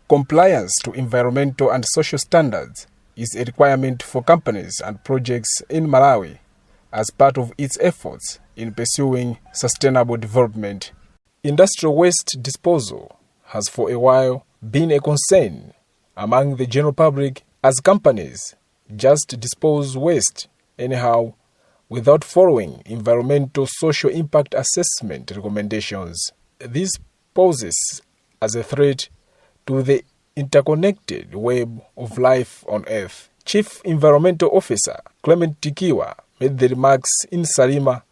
Compliance to environmental and social standards is a requirement for companies and projects in Malawi as part of its efforts in pursuing sustainable development. Industrial waste disposal has for a while been a concern among the general public as companies just dispose waste anyhow without following environmental social impact assessment recommendations. This poses as a threat to the interconnected web of life on Earth. Chief Environmental Officer Clement Tikiwa made the remarks in Salima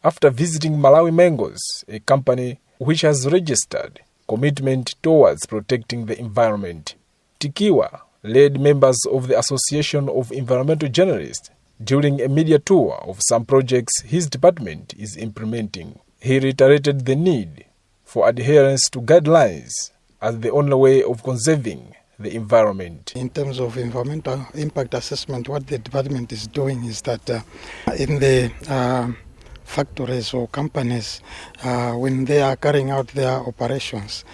after visiting Malawi Mangoes, a company which has registered commitment towards protecting the environment. Tikiwa led members of the Association of Environmental Journalists during a media tour of some projects his department is implementing. He reiterated the need for adherence to guidelines as the only way of conserving the environment. In terms of environmental impact assessment, what the department is doing is that in the factories or companies, when they are carrying out their operations,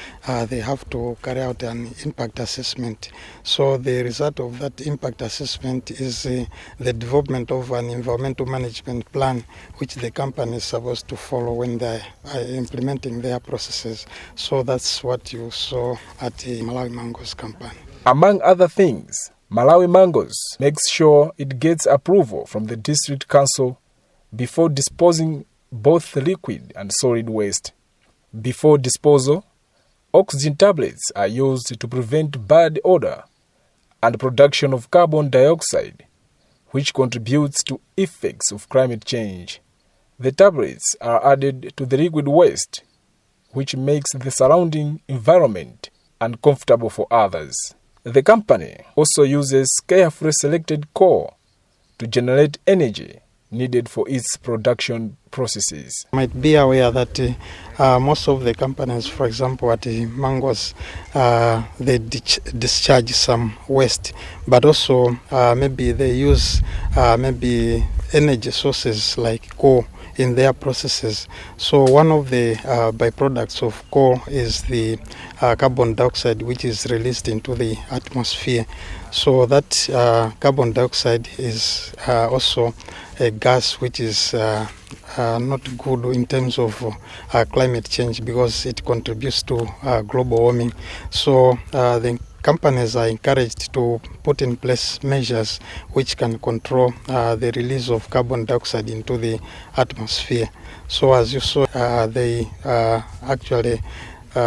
they have to carry out an impact assessment. So the result of that impact assessment is the development of an environmental management plan, which the company is supposed to follow when they are implementing their processes. So that's what you saw at the Malawi Mangoes company. Among other things, Malawi Mangoes makes sure it gets approval from the district council before disposing both liquid and solid waste. Before disposal, oxygen tablets are used to prevent bad odor and production of carbon dioxide, which contributes to effects of climate change. The tablets are added to the liquid waste, which makes the surrounding environment uncomfortable for others. The company also uses carefully selected coal to generate energy needed for its production processes. You might be aware that most of the companies, for example, at the Mangoes, they discharge some waste, but also maybe they use maybe energy sources like coal in their processes. So one of the byproducts of coal is the carbon dioxide, which is released into the atmosphere. So that carbon dioxide is also a gas which is not good in terms of climate change because it contributes to global warming. So the companies are encouraged to put in place measures which can control the release of carbon dioxide into the atmosphere. So as you saw, they actually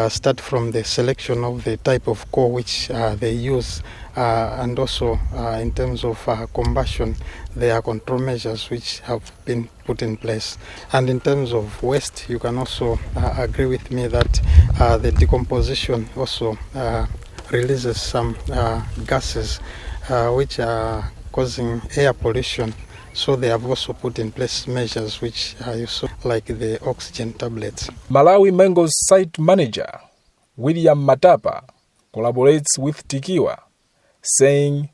start from the selection of the type of coal which they use, and also in terms of combustion, there are control measures which have been put in place. And in terms of waste, you can also agree with me that the decomposition also releases some gases which are causing air pollution. So they have also put in place measures which you saw, like the oxygen tablets. Malawi Mangoes site manager William Matapa collaborates with Tikiwa, saying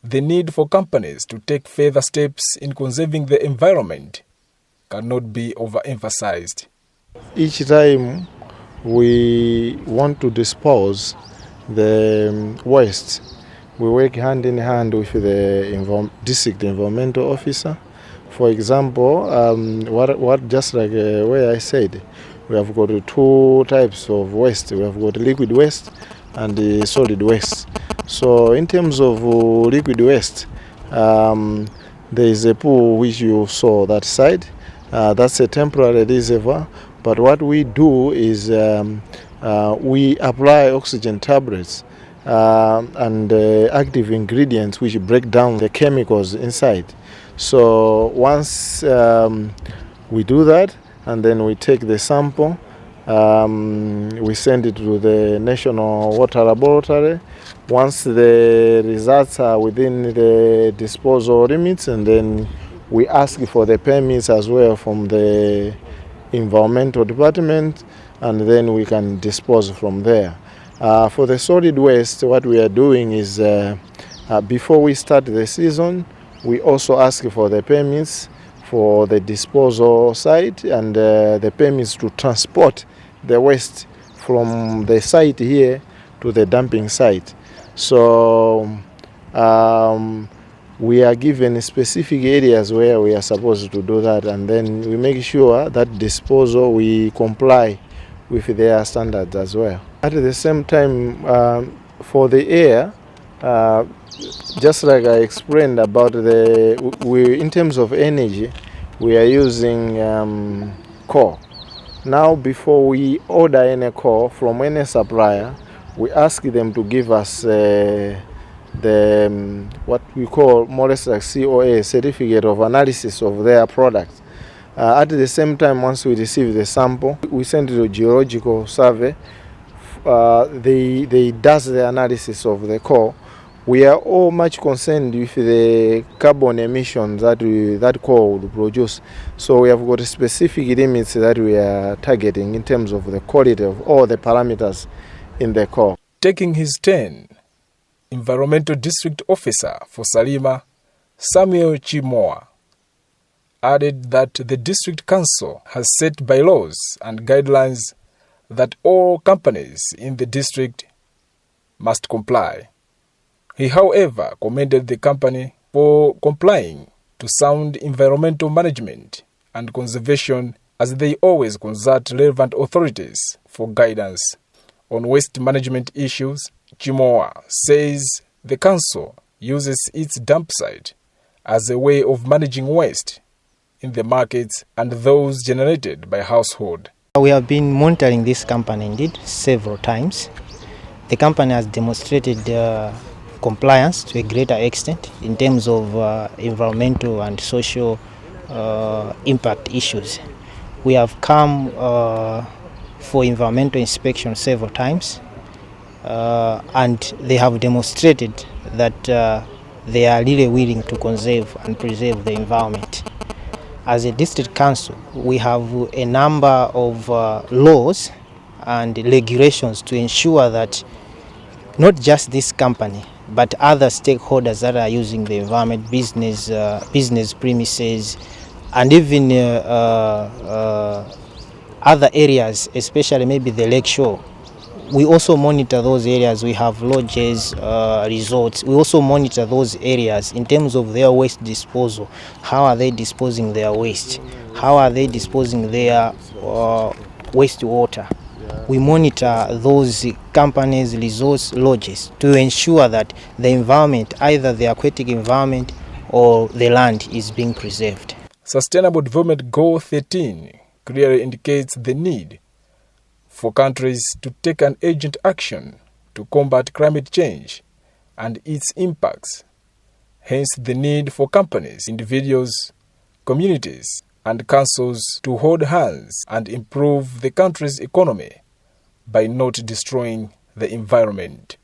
the need for companies to take further steps in conserving the environment cannot be overemphasized. Each time we want to dispose the waste, we work hand in hand with the district environmental officer. For example, what just like where I said, we have got two types of waste. We have got liquid waste and the solid waste. So in terms of liquid waste, there is a pool which you saw that side. That's a temporary reservoir. But what we do is we apply oxygen tablets and active ingredients which break down the chemicals inside. So once we do that, and then we take the sample, we send it to the National Water Laboratory. Once the results are within the disposal limits, and then we ask for the permits as well from the environmental department, and then we can dispose from there. For the solid waste, what we are doing is before we start the season, we also ask for the permits for the disposal site and the permits to transport the waste from the site here to the dumping site. So we are given specific areas where we are supposed to do that, and then we make sure that disposal we comply with their standards as well. At the same time, for the air, just like I explained about in terms of energy, we are using coal. Now, before we order any coal from any supplier, we ask them to give us what we call more or less like COA, certificate of analysis of their product. At the same time, once we receive the sample, we send it to geological survey. They does the analysis of the coal. We are all much concerned with the carbon emissions that coal would produce. So we have got specific limits that we are targeting in terms of the quality of all the parameters in the coal. Taking his turn, Environmental District Officer for Salima, Samuel Chimoa, added that the District Council has set bylaws and guidelines that all companies in the district must comply. He, however, commended the company for complying to sound environmental management and conservation, as they always consult relevant authorities for guidance. On waste management issues, Chimoa says the council uses its dump site as a way of managing waste in the markets and those generated by household. We have been monitoring this company indeed several times. The company has demonstrated compliance to a greater extent in terms of environmental and social impact issues. We have come for environmental inspection several times, and they have demonstrated that they are really willing to conserve and preserve the environment. As a district council, we have a number of laws and regulations to ensure that not just this company, but other stakeholders that are using the environment, business premises, and even other areas, especially maybe the lake shore. We also monitor those areas. We have lodges, resorts. We also monitor those areas in terms of their waste disposal. How are they disposing their waste? How are they disposing their wastewater? We monitor those companies, resorts, lodges to ensure that the environment, either the aquatic environment or the land, is being preserved. Sustainable Development Goal 13 clearly indicates the need for countries to take an urgent action to combat climate change and its impacts. Hence the need for companies, individuals, communities, and councils to hold hands and improve the country's economy by not destroying the environment.